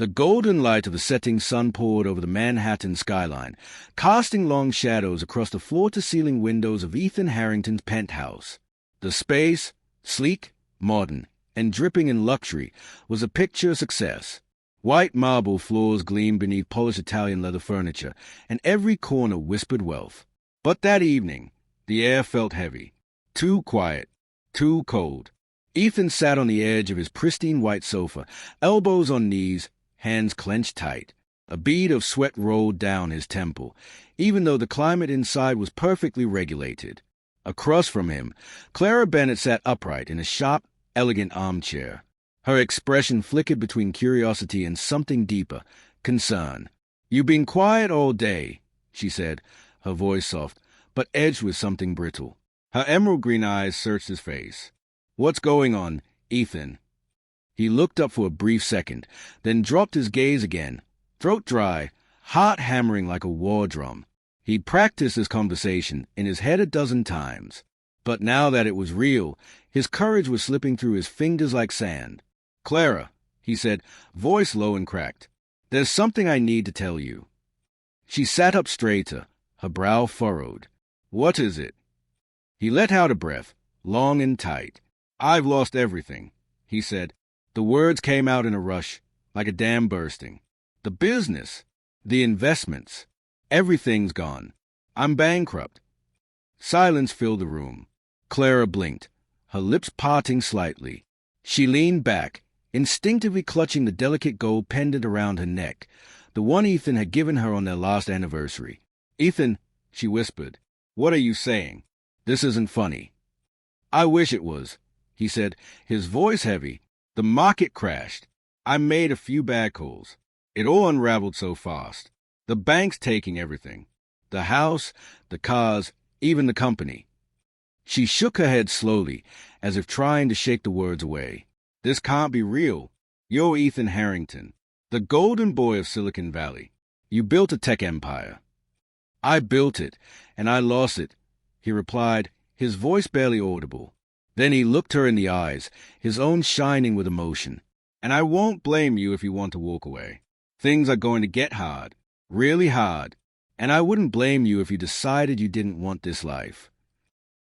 The golden light of the setting sun poured over the Manhattan skyline, casting long shadows across the floor-to-ceiling windows of Ethan Harrington's penthouse. The space, sleek, modern, and dripping in luxury, was a picture success. White marble floors gleamed beneath polished Italian leather furniture, and every corner whispered wealth. But that evening, the air felt heavy. Too quiet, too cold. Ethan sat on the edge of his pristine white sofa, elbows on knees, hands clenched tight. A bead of sweat rolled down his temple, even though the climate inside was perfectly regulated. Across from him, Clara Bennett sat upright in a sharp, elegant armchair. Her expression flickered between curiosity and something deeper, concern. "You've been quiet all day," she said, her voice soft, but edged with something brittle. Her emerald green eyes searched his face. "What's going on, Ethan?" He looked up for a brief second, then dropped his gaze again, throat dry, heart hammering like a war drum. He'd practiced this conversation in his head a dozen times, but now that it was real, his courage was slipping through his fingers like sand. "Clara," he said, voice low and cracked, "there's something I need to tell you." She sat up straighter, her brow furrowed. "What is it?" He let out a breath, long and tight. "I've lost everything," he said. The words came out in a rush, like a dam bursting. "The business, the investments, everything's gone. I'm bankrupt." Silence filled the room. Clara blinked, her lips parting slightly. She leaned back, instinctively clutching the delicate gold pendant around her neck, the one Ethan had given her on their last anniversary. "Ethan," she whispered, "what are you saying? This isn't funny." "I wish it was," he said, his voice heavy. "The market crashed. I made a few bad calls. It all unraveled so fast. The bank's taking everything. The house, the cars, even the company." She shook her head slowly, as if trying to shake the words away. "This can't be real. You're Ethan Harrington, the golden boy of Silicon Valley. You built a tech empire." "I built it, and I lost it," he replied, his voice barely audible. Then he looked her in the eyes, his own shining with emotion. "And I won't blame you if you want to walk away. Things are going to get hard, really hard, and I wouldn't blame you if you decided you didn't want this life."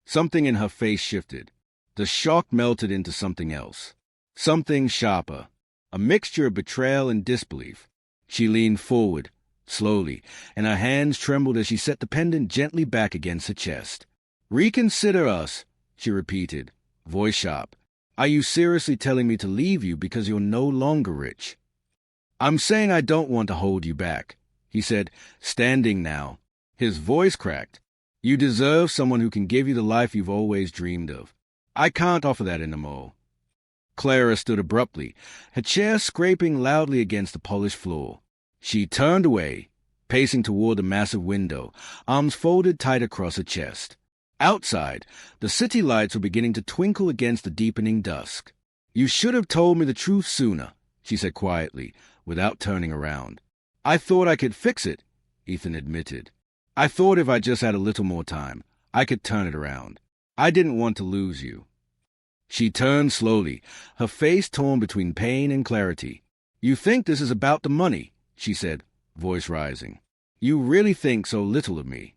Something in her face shifted. The shock melted into something else, something sharper, a mixture of betrayal and disbelief. She leaned forward, slowly, and her hands trembled as she set the pendant gently back against her chest. "Reconsider us," she repeated, voice sharp. "Are you seriously telling me to leave you because you're no longer rich?" "I'm saying I don't want to hold you back," he said, standing now. His voice cracked. "You deserve someone who can give you the life you've always dreamed of. I can't offer that anymore." Clara stood abruptly, her chair scraping loudly against the polished floor. She turned away, pacing toward the massive window, arms folded tight across her chest. Outside, the city lights were beginning to twinkle against the deepening dusk. "You should have told me the truth sooner," she said quietly, without turning around. "I thought I could fix it," Ethan admitted. "I thought if I just had a little more time, I could turn it around. I didn't want to lose you." She turned slowly, her face torn between pain and clarity. "You think this is about the money," she said, voice rising. "You really think so little of me."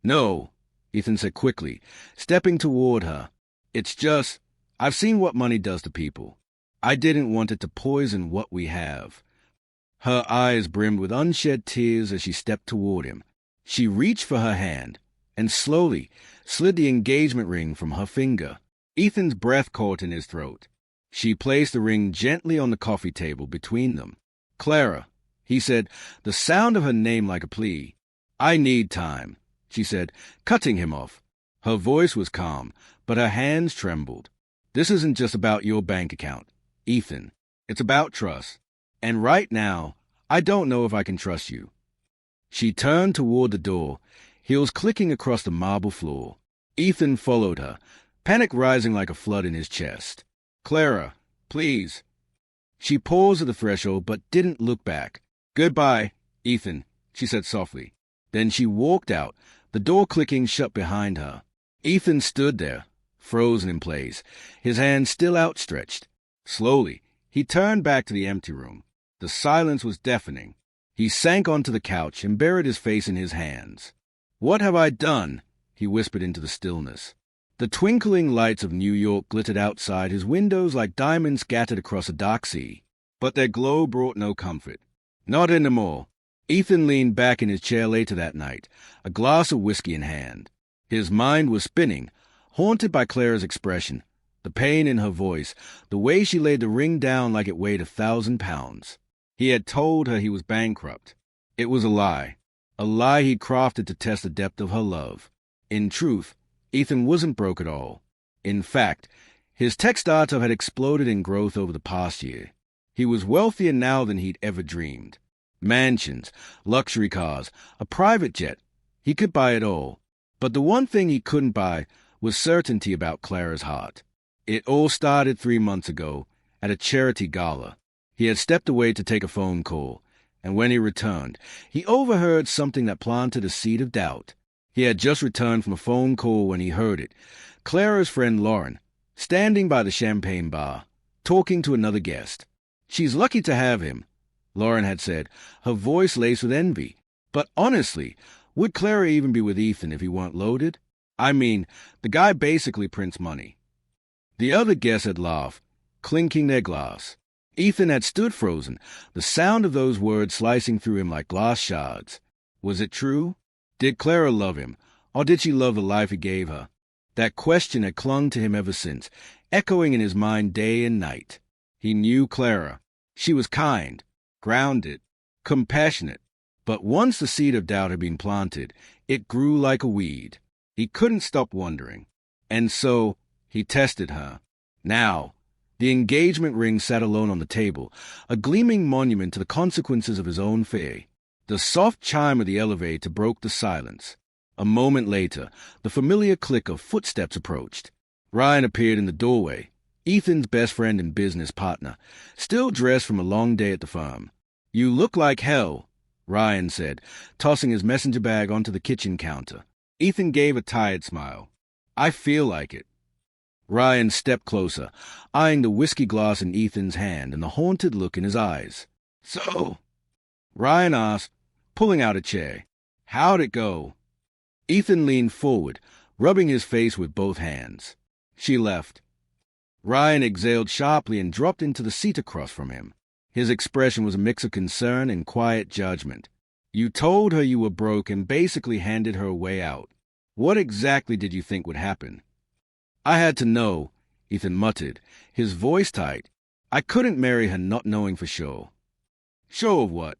"No," Ethan said quickly, stepping toward her. "It's just, I've seen what money does to people. I didn't want it to poison what we have." Her eyes brimmed with unshed tears as she stepped toward him. She reached for her hand, and slowly slid the engagement ring from her finger. Ethan's breath caught in his throat. She placed the ring gently on the coffee table between them. "Clara," he said, the sound of her name like a plea. "I need time," she said, cutting him off. Her voice was calm, but her hands trembled. "This isn't just about your bank account, Ethan. It's about trust. And right now, I don't know if I can trust you." She turned toward the door, heels clicking across the marble floor. Ethan followed her, panic rising like a flood in his chest. "Clara, please." She paused at the threshold but didn't look back. "Goodbye, Ethan," she said softly. Then she walked out, the door clicking shut behind her. Ethan stood there, frozen in place, his hand still outstretched. Slowly, he turned back to the empty room. The silence was deafening. He sank onto the couch and buried his face in his hands. "What have I done?" he whispered into the stillness. The twinkling lights of New York glittered outside his windows like diamonds scattered across a dark sea. But their glow brought no comfort. Not anymore. Ethan leaned back in his chair later that night, a glass of whiskey in hand. His mind was spinning, haunted by Clara's expression, the pain in her voice, the way she laid the ring down like it weighed 1,000 pounds. He had told her he was bankrupt. It was a lie he'd crafted to test the depth of her love. In truth, Ethan wasn't broke at all. In fact, his tech startup had exploded in growth over the past year. He was wealthier now than he'd ever dreamed. Mansions, luxury cars, a private jet. He could buy it all. But the one thing he couldn't buy was certainty about Clara's heart. It all started 3 months ago at a charity gala. He had stepped away to take a phone call, and when he returned, he overheard something that planted a seed of doubt. He had just returned from a phone call when he heard it. Clara's friend Lauren, standing by the champagne bar, talking to another guest. "She's lucky to have him," Lauren had said, her voice laced with envy. But honestly, would Clara even be with Ethan if he weren't loaded? I mean, the guy basically prints money. The other guests had laughed, clinking their glass. Ethan had stood frozen, the sound of those words slicing through him like glass shards. Was it true? Did Clara love him, or did she love the life he gave her? That question had clung to him ever since, echoing in his mind day and night. He knew Clara. She was kind, grounded, compassionate. But once the seed of doubt had been planted, it grew like a weed. He couldn't stop wondering. And so he tested her. Now, the engagement ring sat alone on the table, a gleaming monument to the consequences of his own fear. The soft chime of the elevator broke the silence. A moment later, the familiar click of footsteps approached. Ryan appeared in the doorway, Ethan's best friend and business partner, still dressed from a long day at the firm. "You look like hell," Ryan said, tossing his messenger bag onto the kitchen counter. Ethan gave a tired smile. "I feel like it." Ryan stepped closer, eyeing the whiskey glass in Ethan's hand and the haunted look in his eyes. "So," Ryan asked, pulling out a chair, "how'd it go?" Ethan leaned forward, rubbing his face with both hands. "She left." Ryan exhaled sharply and dropped into the seat across from him. His expression was a mix of concern and quiet judgment. "You told her you were broke and basically handed her a way out. What exactly did you think would happen?" "I had to know," Ethan muttered, his voice tight. "I couldn't marry her not knowing for sure." "Sure of what?"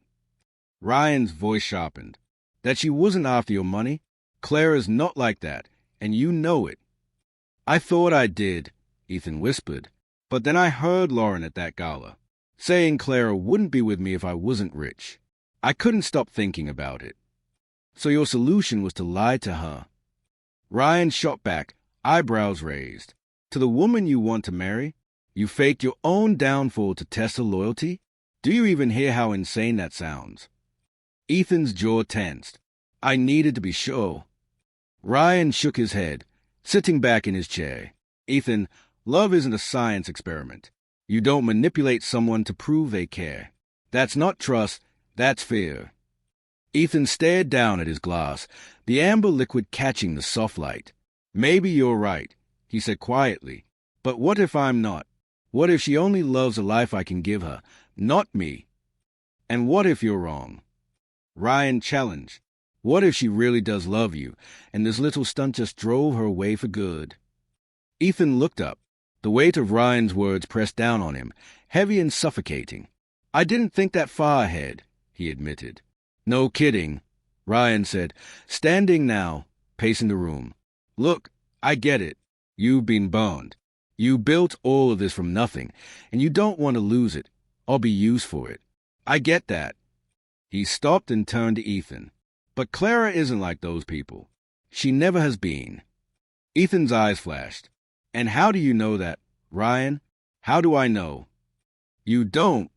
Ryan's voice sharpened. "That she wasn't after your money? Clara's not like that, and you know it." "I thought I did," Ethan whispered. "But then I heard Lauren at that gala, saying Clara wouldn't be with me if I wasn't rich. I couldn't stop thinking about it." "So your solution was to lie to her?" Ryan shot back, eyebrows raised. "To the woman you want to marry? You faked your own downfall to test her loyalty? Do you even hear how insane that sounds?" Ethan's jaw tensed. "I needed to be sure." Ryan shook his head, sitting back in his chair. "Ethan, love isn't a science experiment. You don't manipulate someone to prove they care. That's not trust, that's fear." Ethan stared down at his glass, the amber liquid catching the soft light. "Maybe you're right," he said quietly. "But what if I'm not? What if she only loves the life I can give her, not me? And what if you're wrong?" Ryan challenged. "What if she really does love you, and this little stunt just drove her away for good?" Ethan looked up. The weight of Ryan's words pressed down on him, heavy and suffocating. "I didn't think that far ahead," he admitted. "No kidding," Ryan said, standing now, pacing the room. "Look, I get it. You've been burned. You built all of this from nothing, and you don't want to lose it, or be used for it. I get that." He stopped and turned to Ethan. "But Clara isn't like those people. She never has been." Ethan's eyes flashed. "And how do you know that, Ryan? How do I know?" "You don't,"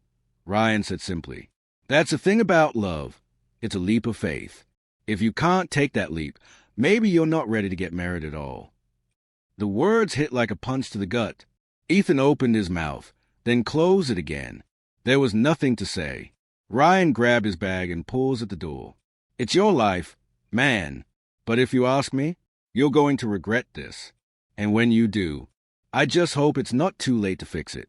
Ryan said simply. "That's the thing about love. It's a leap of faith. If you can't take that leap, maybe you're not ready to get married at all." The words hit like a punch to the gut. Ethan opened his mouth, then closed it again. There was nothing to say. Ryan grabbed his bag and paused at the door. It's your life, man. But if you ask me, you're going to regret this. And when you do, I just hope it's not too late to fix it.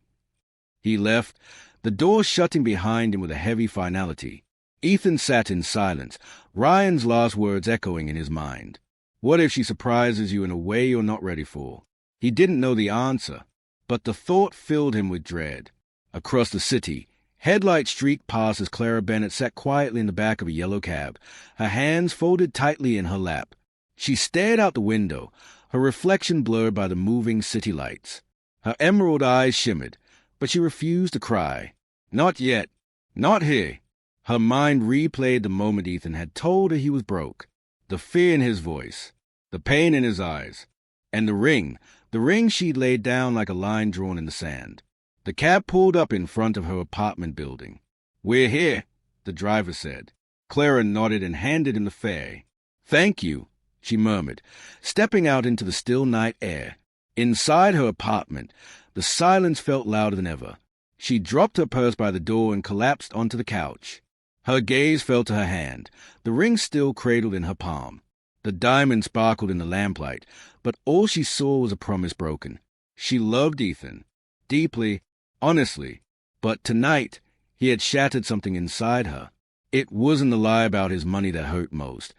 He left, the door shutting behind him with a heavy finality. Ethan sat in silence, Ryan's last words echoing in his mind. What if she surprises you in a way you're not ready for? He didn't know the answer, but the thought filled him with dread. Across the city, headlights streaked past as Clara Bennett sat quietly in the back of a yellow cab, her hands folded tightly in her lap. She stared out the window, her reflection blurred by the moving city lights. Her emerald eyes shimmered, but she refused to cry. Not yet. Not here. Her mind replayed the moment Ethan had told her he was broke. The fear in his voice, the pain in his eyes, and the ring she'd laid down like a line drawn in the sand. The cab pulled up in front of her apartment building. We're here, the driver said. Clara nodded and handed him the fare. Thank you, she murmured, stepping out into the still night air. Inside her apartment, the silence felt louder than ever. She dropped her purse by the door and collapsed onto the couch. Her gaze fell to her hand, the ring still cradled in her palm. The diamond sparkled in the lamplight, but all she saw was a promise broken. She loved Ethan, deeply, honestly, but tonight he had shattered something inside her. It wasn't the lie about his money that hurt most.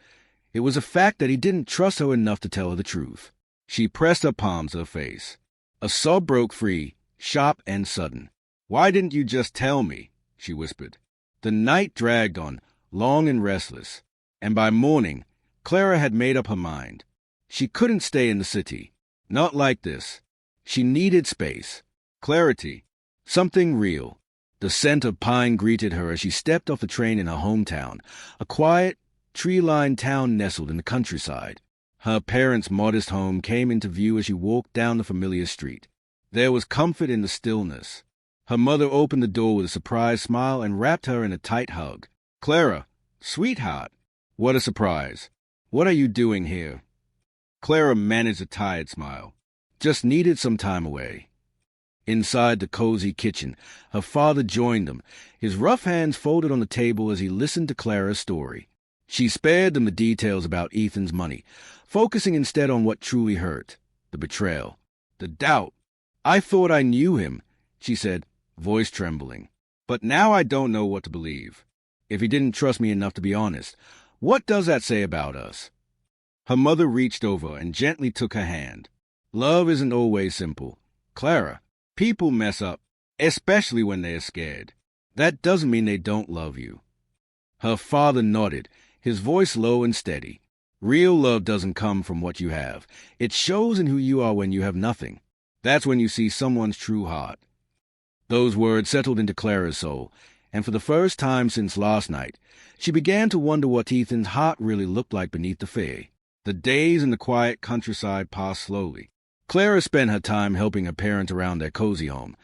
It was the fact that he didn't trust her enough to tell her the truth. She pressed her palms to her face. A sob broke free, sharp and sudden. Why didn't you just tell me? She whispered. The night dragged on, long and restless, and by morning, Clara had made up her mind. She couldn't stay in the city. Not like this. She needed space, clarity, something real. The scent of pine greeted her as she stepped off the train in her hometown, a quiet, tree-lined town nestled in the countryside. Her parents' modest home came into view as she walked down the familiar street. There was comfort in the stillness. Her mother opened the door with a surprised smile and wrapped her in a tight hug. Clara, sweetheart. What a surprise. What are you doing here? Clara managed a tired smile. Just needed some time away. Inside the cozy kitchen, her father joined them, his rough hands folded on the table as he listened to Clara's story. She spared them the details about Ethan's money, focusing instead on what truly hurt, the betrayal, the doubt. I thought I knew him, she said, voice trembling. But now I don't know what to believe. If he didn't trust me enough to be honest, what does that say about us? Her mother reached over and gently took her hand. Love isn't always simple. Clara, people mess up, especially when they're scared. That doesn't mean they don't love you. Her father nodded, his voice low and steady. Real love doesn't come from what you have. It shows in who you are when you have nothing. That's when you see someone's true heart. Those words settled into Clara's soul, and for the first time since last night, she began to wonder what Ethan's heart really looked like beneath the fur. The days in the quiet countryside passed slowly. Clara spent her time helping her parents around their cozy home,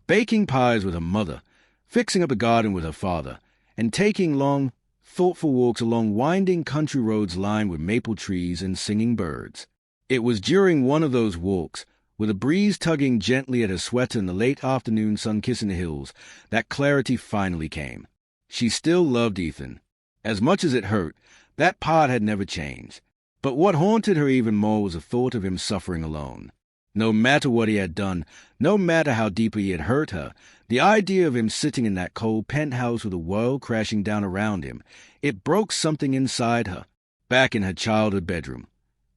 baking pies with her mother, fixing up the garden with her father, and taking long, thoughtful walks along winding country roads lined with maple trees and singing birds. It was during one of those walks, with a breeze tugging gently at her sweater and the late afternoon sun kissing the hills, that clarity finally came. She still loved Ethan. As much as it hurt, that part had never changed. But what haunted her even more was the thought of him suffering alone. No matter what he had done, no matter how deeply he had hurt her, the idea of him sitting in that cold penthouse with the world crashing down around him, it broke something inside her. Back in her childhood bedroom,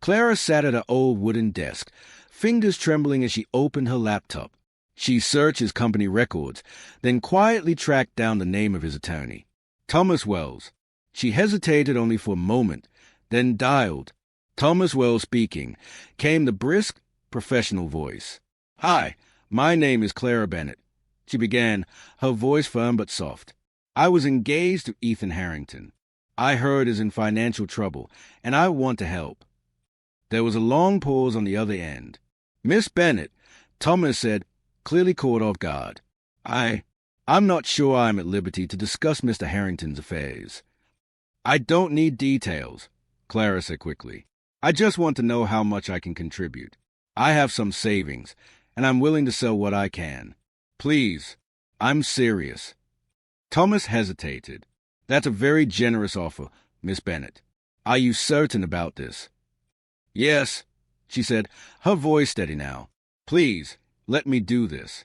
Clara sat at her old wooden desk, fingers trembling as she opened her laptop. She searched his company records, then quietly tracked down the name of his attorney. Thomas Wells. She hesitated only for a moment, then dialed. Thomas Wells speaking, came the brisk, professional voice. Hi, my name is Clara Bennett, she began, her voice firm but soft. I was engaged to Ethan Harrington. I heard is in financial trouble, and I want to help. There was a long pause on the other end. Miss Bennett, Thomas said, clearly caught off guard. I'm not sure I'm at liberty to discuss Mr. Harrington's affairs. I don't need details, Clara said quickly. I just want to know how much I can contribute. I have some savings, and I'm willing to sell what I can. Please, I'm serious. Thomas hesitated. That's a very generous offer, Miss Bennet. Are you certain about this? Yes, she said, her voice steady now. Please, let me do this.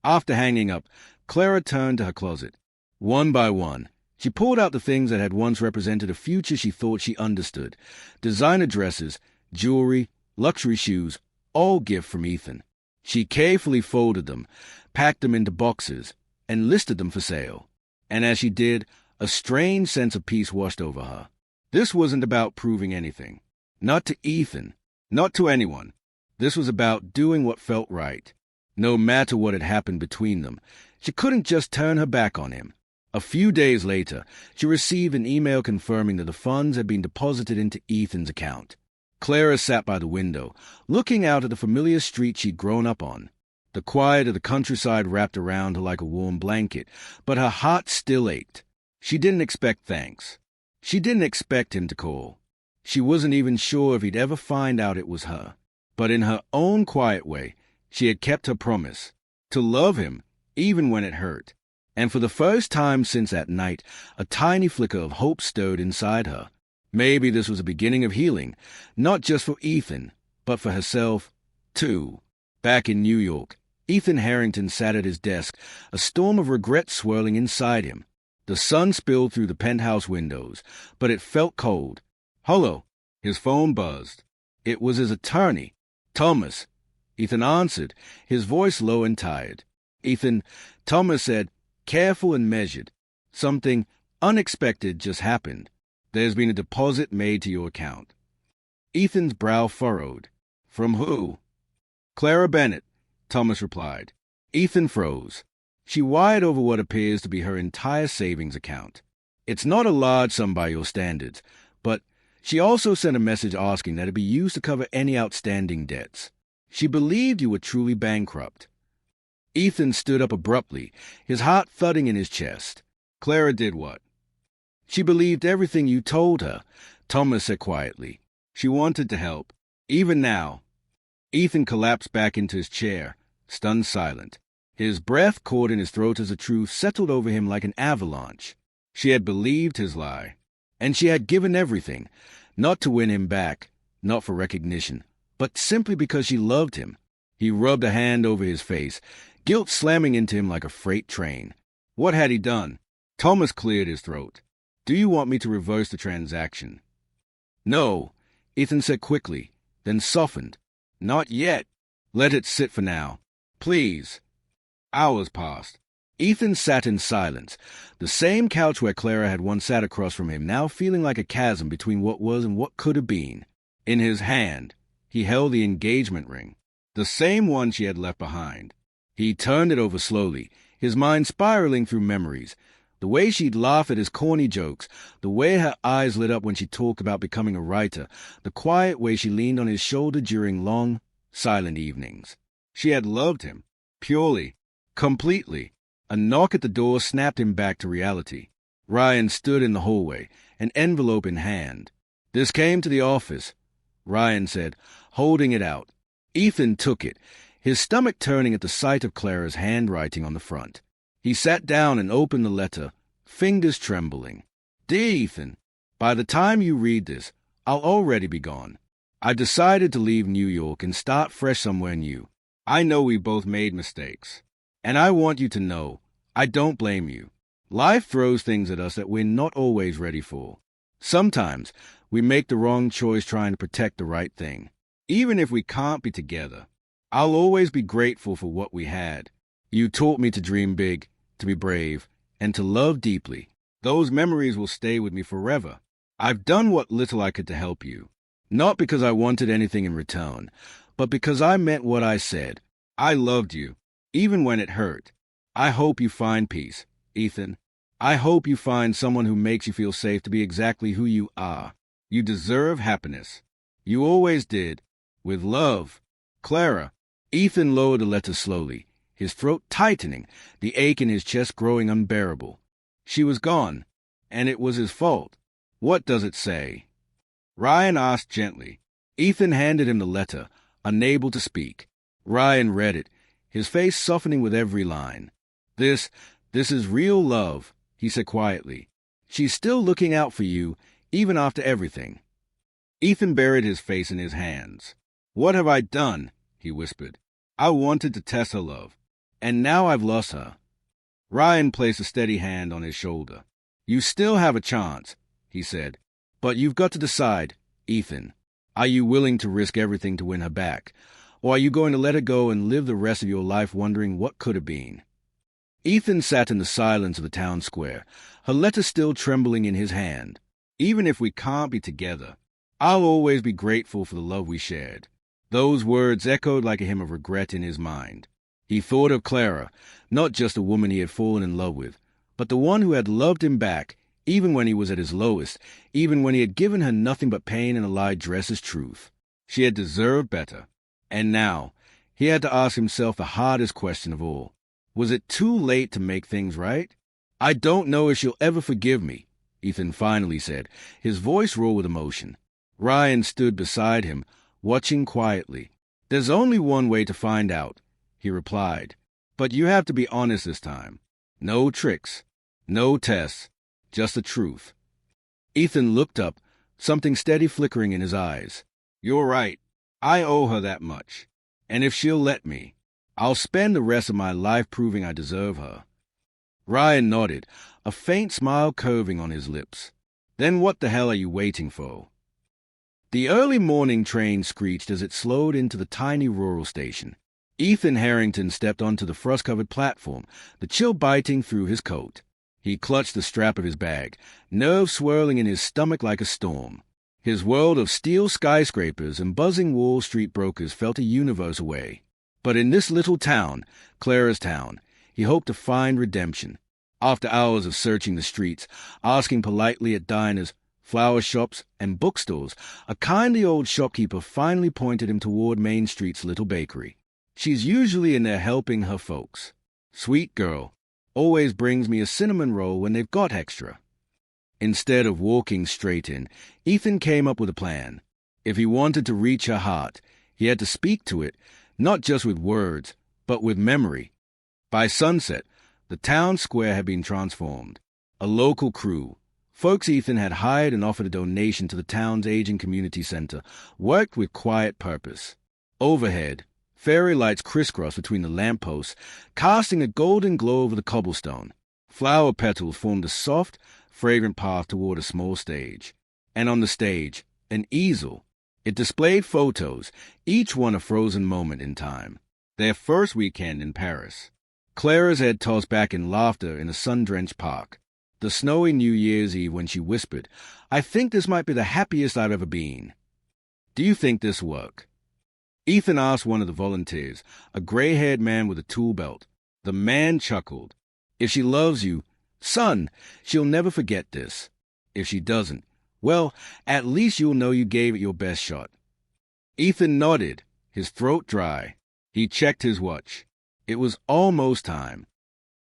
After hanging up, Clara turned to her closet. One by one, she pulled out the things that had once represented a future she thought she understood. Designer dresses, jewelry, luxury shoes, all gift from Ethan. She carefully folded them, packed them into boxes, and listed them for sale. And as she did, a strange sense of peace washed over her. This wasn't about proving anything. Not to Ethan, not to anyone. This was about doing what felt right. No matter what had happened between them, she couldn't just turn her back on him. A few days later, she received an email confirming that the funds had been deposited into Ethan's account. Clara sat by the window, looking out at the familiar street she'd grown up on. The quiet of the countryside wrapped around her like a warm blanket, but her heart still ached. She didn't expect thanks. She didn't expect him to call. She wasn't even sure if he'd ever find out it was her. But in her own quiet way, she had kept her promise, to love him, even when it hurt. And for the first time since that night, a tiny flicker of hope stirred inside her. Maybe this was the beginning of healing, not just for Ethan, but for herself, too. Back in New York, Ethan Harrington sat at his desk, a storm of regret swirling inside him. The sun spilled through the penthouse windows, but it felt cold. Hello. His phone buzzed. It was his attorney, Thomas. Ethan answered, his voice low and tired. Ethan, Thomas said, careful and measured. Something unexpected just happened. There's been a deposit made to your account. Ethan's brow furrowed. From who? Clara Bennet, Thomas replied. Ethan froze. She wired over what appears to be her entire savings account. It's not a large sum by your standards, but she also sent a message asking that it be used to cover any outstanding debts. She believed you were truly bankrupt. Ethan stood up abruptly, his heart thudding in his chest. Clara did what? She believed everything you told her, Thomas said quietly. She wanted to help, even now. Ethan collapsed back into his chair, stunned silent. His breath caught in his throat as the truth settled over him like an avalanche. She had believed his lie, and she had given everything, not to win him back, not for recognition, but simply because she loved him. He rubbed a hand over his face, guilt slamming into him like a freight train. What had he done? Thomas cleared his throat. Do you want me to reverse the transaction? No, Ethan said quickly, then softened. Not yet. Let it sit for now. Please. Hours passed. Ethan sat in silence, the same couch where Clara had once sat across from him, now feeling like a chasm between what was and what could have been. In his hand, he held the engagement ring, the same one she had left behind. He turned it over slowly, his mind spiraling through memories. The way she'd laugh at his corny jokes, the way her eyes lit up when she talked about becoming a writer, the quiet way she leaned on his shoulder during long, silent evenings. She had loved him, purely, completely. A knock at the door snapped him back to reality. Ryan stood in the hallway, an envelope in hand. This came to the office, Ryan said, holding it out. Ethan took it, his stomach turning at the sight of Clara's handwriting on the front. He sat down and opened the letter, fingers trembling. Dear Ethan, by the time you read this, I'll already be gone. I decided to leave New York and start fresh somewhere new. I know we both made mistakes. And I want you to know, I don't blame you. Life throws things at us that we're not always ready for. Sometimes we make the wrong choice trying to protect the right thing. Even if we can't be together, I'll always be grateful for what we had. You taught me to dream big, to be brave, and to love deeply. Those memories will stay with me forever. I've done what little I could to help you. Not because I wanted anything in return, but because I meant what I said. I loved you, even when it hurt. I hope you find peace, Ethan. I hope you find someone who makes you feel safe to be exactly who you are. You deserve happiness. You always did. With love, Clara. Ethan lowered the letter slowly, his throat tightening, the ache in his chest growing unbearable. She was gone, and it was his fault. What does it say? Ryan asked gently. Ethan handed him the letter, unable to speak. Ryan read it, his face softening with every line. This, This is real love, he said quietly. She's still looking out for you, even after everything. Ethan buried his face in his hands. What have I done? He whispered. I wanted to test her love, and now I've lost her. Ryan placed a steady hand on his shoulder. You still have a chance, he said. But you've got to decide, Ethan. Are you willing to risk everything to win her back? Or are you going to let her go and live the rest of your life wondering what could have been? Ethan sat in the silence of the town square, her letter still trembling in his hand. Even if we can't be together, I'll always be grateful for the love we shared. Those words echoed like a hymn of regret in his mind. He thought of Clara, not just a woman he had fallen in love with, but the one who had loved him back, even when he was at his lowest, even when he had given her nothing but pain and a lie dressed as truth. She had deserved better. And now, he had to ask himself the hardest question of all. Was it too late to make things right? I don't know if she'll ever forgive me, Ethan finally said, his voice raw with emotion. Ryan stood beside him, watching quietly. There's only one way to find out, he replied. But you have to be honest this time. No tricks, no tests, just the truth. Ethan looked up, something steady flickering in his eyes. You're right. I owe her that much. And if she'll let me, I'll spend the rest of my life proving I deserve her. Ryan nodded, a faint smile curving on his lips. Then what the hell are you waiting for? The early morning train screeched as it slowed into the tiny rural station. Ethan Harrington stepped onto the frost-covered platform, the chill biting through his coat. He clutched the strap of his bag, nerves swirling in his stomach like a storm. His world of steel skyscrapers and buzzing Wall Street brokers felt a universe away. But in this little town, Clara's town, he hoped to find redemption. After hours of searching the streets, asking politely at diners, flower shops, and bookstores, a kindly old shopkeeper finally pointed him toward Main Street's little bakery. She's usually in there helping her folks. Sweet girl. Always brings me a cinnamon roll when they've got extra. Instead of walking straight in, Ethan came up with a plan. If he wanted to reach her heart, he had to speak to it, not just with words, but with memory. By sunset, the town square had been transformed. A local crew, folks Ethan had hired and offered a donation to the town's aging community center, worked with quiet purpose. Overhead, fairy lights crisscrossed between the lampposts, casting a golden glow over the cobblestone. Flower petals formed a soft, fragrant path toward a small stage. And on the stage, an easel. It displayed photos, each one a frozen moment in time. Their first weekend in Paris. Clara's head tossed back in laughter in a sun-drenched park. The snowy New Year's Eve when she whispered, I think this might be the happiest I've ever been. Do you think this work? Ethan asked one of the volunteers, a gray-haired man with a tool belt. The man chuckled. If she loves you, son, she'll never forget this. If she doesn't, well, at least you'll know you gave it your best shot. Ethan nodded, his throat dry. He checked his watch. It was almost time.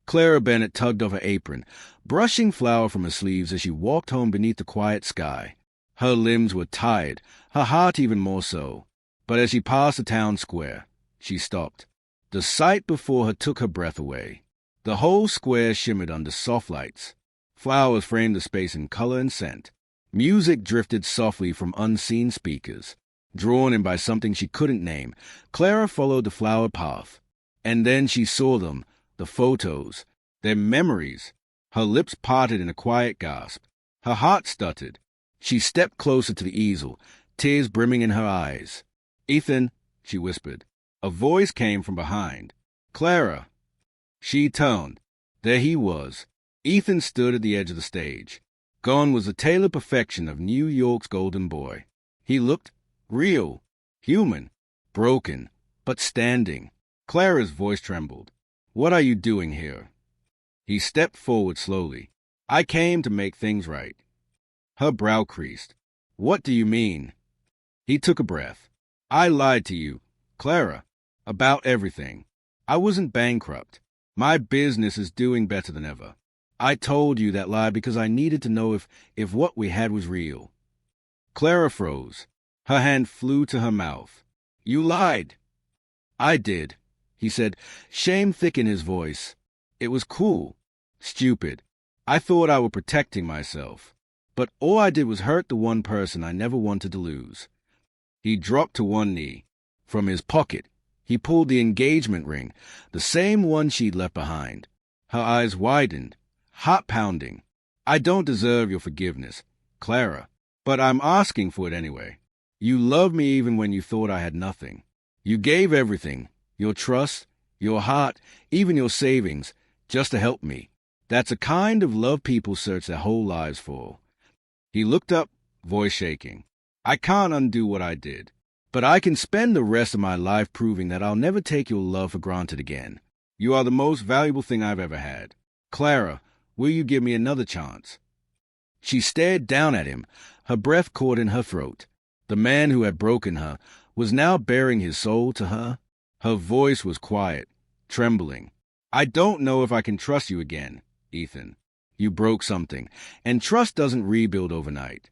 Clara Bennett tugged off her apron, brushing flour from her sleeves as she walked home beneath the quiet sky. Her limbs were tired, her heart even more so. But as she passed the town square, she stopped. The sight before her took her breath away. The whole square shimmered under soft lights. Flowers framed the space in color and scent. Music drifted softly from unseen speakers. Drawn in by something she couldn't name, Clara followed the flower path. And then she saw them, the photos, their memories. Her lips parted in a quiet gasp. Her heart stuttered. She stepped closer to the easel, tears brimming in her eyes. Ethan, she whispered. A voice came from behind. Clara. She turned. There he was. Ethan stood at the edge of the stage. Gone was the tailored perfection of New York's golden boy. He looked real, human, broken, but standing. Clara's voice trembled. What are you doing here? He stepped forward slowly. I came to make things right. Her brow creased. What do you mean? He took a breath. I lied to you, Clara, about everything. I wasn't bankrupt. My business is doing better than ever. I told you that lie because I needed to know if what we had was real. Clara froze. Her hand flew to her mouth. You lied. I did, he said, shame thick in his voice. It was cool. Stupid. I thought I was protecting myself. But all I did was hurt the one person I never wanted to lose. He dropped to one knee. From his pocket, he pulled the engagement ring, the same one she'd left behind. Her eyes widened, heart pounding. I don't deserve your forgiveness, Clara, but I'm asking for it anyway. You loved me even when you thought I had nothing. You gave everything, your trust, your heart, even your savings, just to help me. That's a kind of love people search their whole lives for. He looked up, voice shaking. I can't undo what I did, but I can spend the rest of my life proving that I'll never take your love for granted again. You are the most valuable thing I've ever had. Clara, will you give me another chance? She stared down at him, her breath caught in her throat. The man who had broken her was now baring his soul to her. Her voice was quiet, trembling. I don't know if I can trust you again, Ethan. You broke something, and trust doesn't rebuild overnight.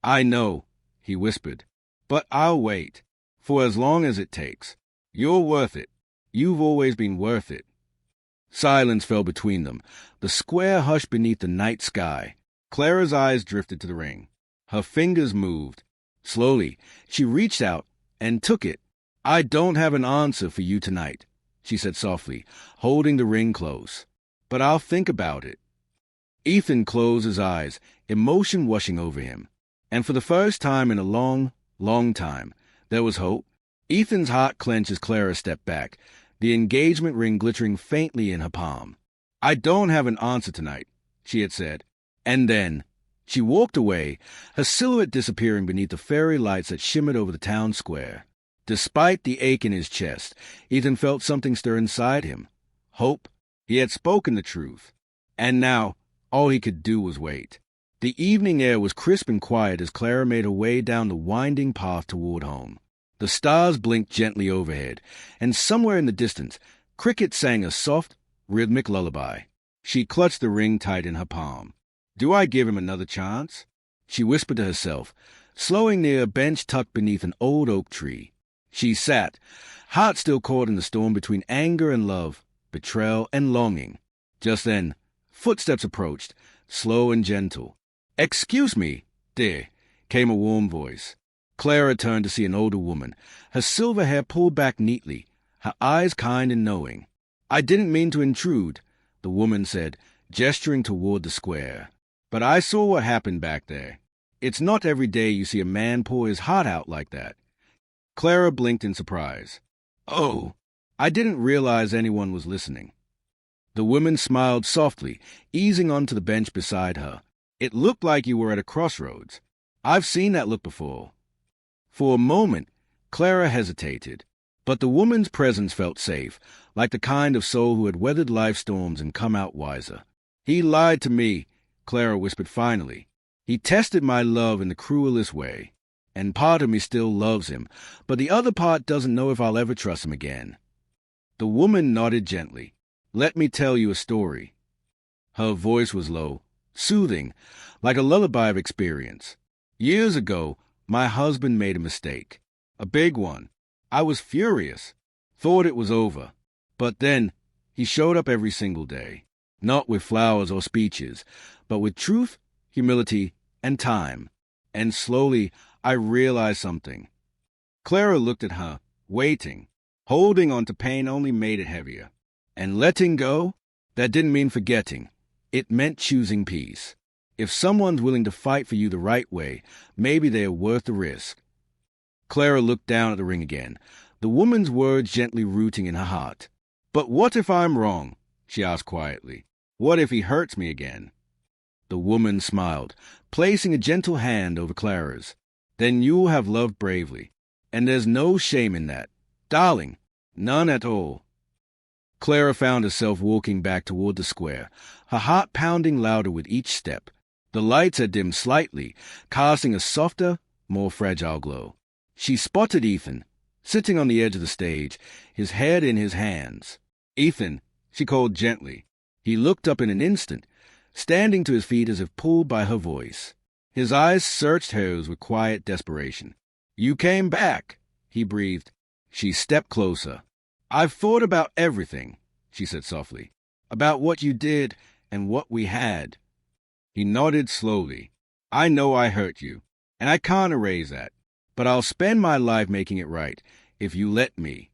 I know, he whispered, but I'll wait, for as long as it takes. You're worth it. You've always been worth it. Silence fell between them. The square hushed beneath the night sky. Clara's eyes drifted to the ring. Her fingers moved. Slowly, she reached out and took it. I don't have an answer for you tonight, she said softly, holding the ring close. But I'll think about it. Ethan closed his eyes, emotion washing over him. And for the first time in a long, long time, there was hope. Ethan's heart clenched as Clara stepped back, the engagement ring glittering faintly in her palm. I don't have an answer tonight, she had said. And then she walked away, her silhouette disappearing beneath the fairy lights that shimmered over the town square. Despite the ache in his chest, Ethan felt something stir inside him. Hope. He had spoken the truth. And now, all he could do was wait. The evening air was crisp and quiet as Clara made her way down the winding path toward home. The stars blinked gently overhead, and somewhere in the distance, crickets sang a soft, rhythmic lullaby. She clutched the ring tight in her palm. Do I give him another chance? She whispered to herself, slowing near a bench tucked beneath an old oak tree. She sat, heart still caught in the storm between anger and love, betrayal and longing. Just then, footsteps approached, slow and gentle. Excuse me, dear, came a warm voice. Clara turned to see an older woman, her silver hair pulled back neatly, her eyes kind and knowing. I didn't mean to intrude, the woman said, gesturing toward the square. But I saw what happened back there. It's not every day you see a man pour his heart out like that. Clara blinked in surprise. Oh, I didn't realize anyone was listening. The woman smiled softly, easing onto the bench beside her. It looked like you were at a crossroads. I've seen that look before. For a moment, Clara hesitated, but the woman's presence felt safe, like the kind of soul who had weathered life's storms and come out wiser. He lied to me, Clara whispered finally. He tested my love in the cruelest way, and part of me still loves him, but the other part doesn't know if I'll ever trust him again. The woman nodded gently. Let me tell you a story. Her voice was low, soothing, like a lullaby of experience. Years ago, my husband made a mistake. A big one. I was furious. Thought it was over. But then, he showed up every single day. Not with flowers or speeches, but with truth, humility, and time. And slowly, I realized something. Clara looked at her, waiting. Holding on to pain only made it heavier. And letting go? That didn't mean forgetting. It meant choosing peace. If someone's willing to fight for you the right way, maybe they are worth the risk. Clara looked down at the ring again, the woman's words gently rooting in her heart. But what if I'm wrong? She asked quietly. What if he hurts me again? The woman smiled, placing a gentle hand over Clara's. Then you'll have loved bravely. And there's no shame in that. Darling, none at all. Clara found herself walking back toward the square, her heart pounding louder with each step. The lights had dimmed slightly, casting a softer, more fragile glow. She spotted Ethan, sitting on the edge of the stage, his head in his hands. Ethan, she called gently. He looked up in an instant, standing to his feet as if pulled by her voice. His eyes searched hers with quiet desperation. You came back, he breathed. She stepped closer. I've thought about everything, she said softly. About what you did and what we had. He nodded slowly. I know I hurt you, and I can't erase that, but I'll spend my life making it right, if you let me.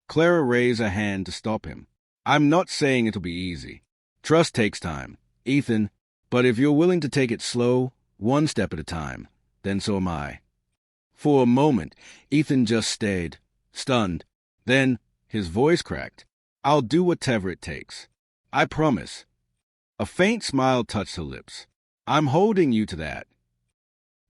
Clara raised a hand to stop him. I'm not saying it'll be easy. Trust takes time, Ethan, but if you're willing to take it slow, one step at a time, then so am I. For a moment, Ethan just stayed, stunned. Then, his voice cracked. I'll do whatever it takes. I promise. A faint smile touched her lips. I'm holding you to that.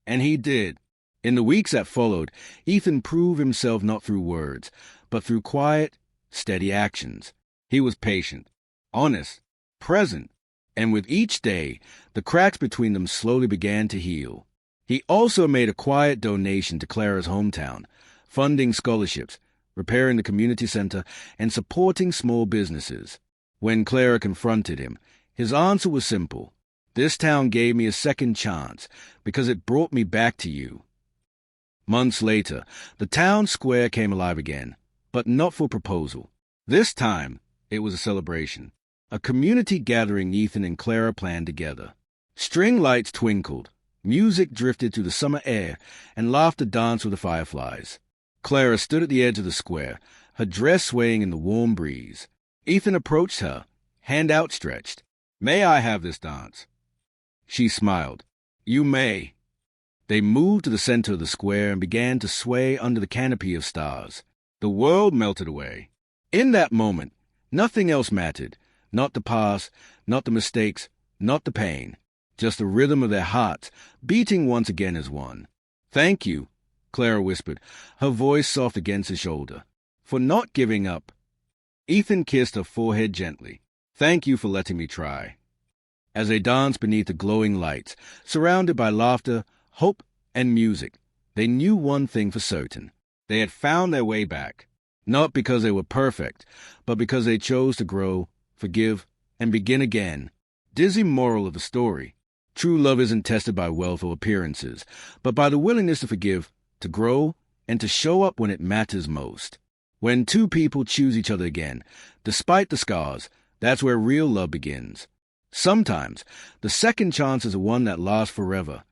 And he did. In the weeks that followed, Ethan proved himself not through words, but through quiet, steady actions. He was patient, honest, present, and with each day, the cracks between them slowly began to heal. He also made a quiet donation to Clara's hometown, funding scholarships, repairing the community center, and supporting small businesses. When Clara confronted him, his answer was simple. This town gave me a second chance because it brought me back to you. Months later, the town square came alive again, but not for proposal. This time, it was a celebration, a community gathering Ethan and Clara planned together. String lights twinkled, music drifted through the summer air, and laughter danced with the fireflies. Clara stood at the edge of the square, her dress swaying in the warm breeze. Ethan approached her, hand outstretched. May I have this dance? She smiled. You may. They moved to the center of the square and began to sway under the canopy of stars. The world melted away. In that moment, nothing else mattered. Not the past, not the mistakes, not the pain. Just the rhythm of their hearts, beating once again as one. Thank you, Clara whispered, her voice soft against his shoulder, for not giving up. Ethan kissed her forehead gently. Thank you for letting me try. As they danced beneath the glowing lights, surrounded by laughter, hope, and music, they knew one thing for certain. They had found their way back, not because they were perfect, but because they chose to grow, forgive, and begin again. Dizzy moral of the story. True love isn't tested by wealth or appearances, but by the willingness to forgive, to grow, and to show up when it matters most. When two people choose each other again, despite the scars, that's where real love begins. Sometimes, the second chance is the one that lasts forever.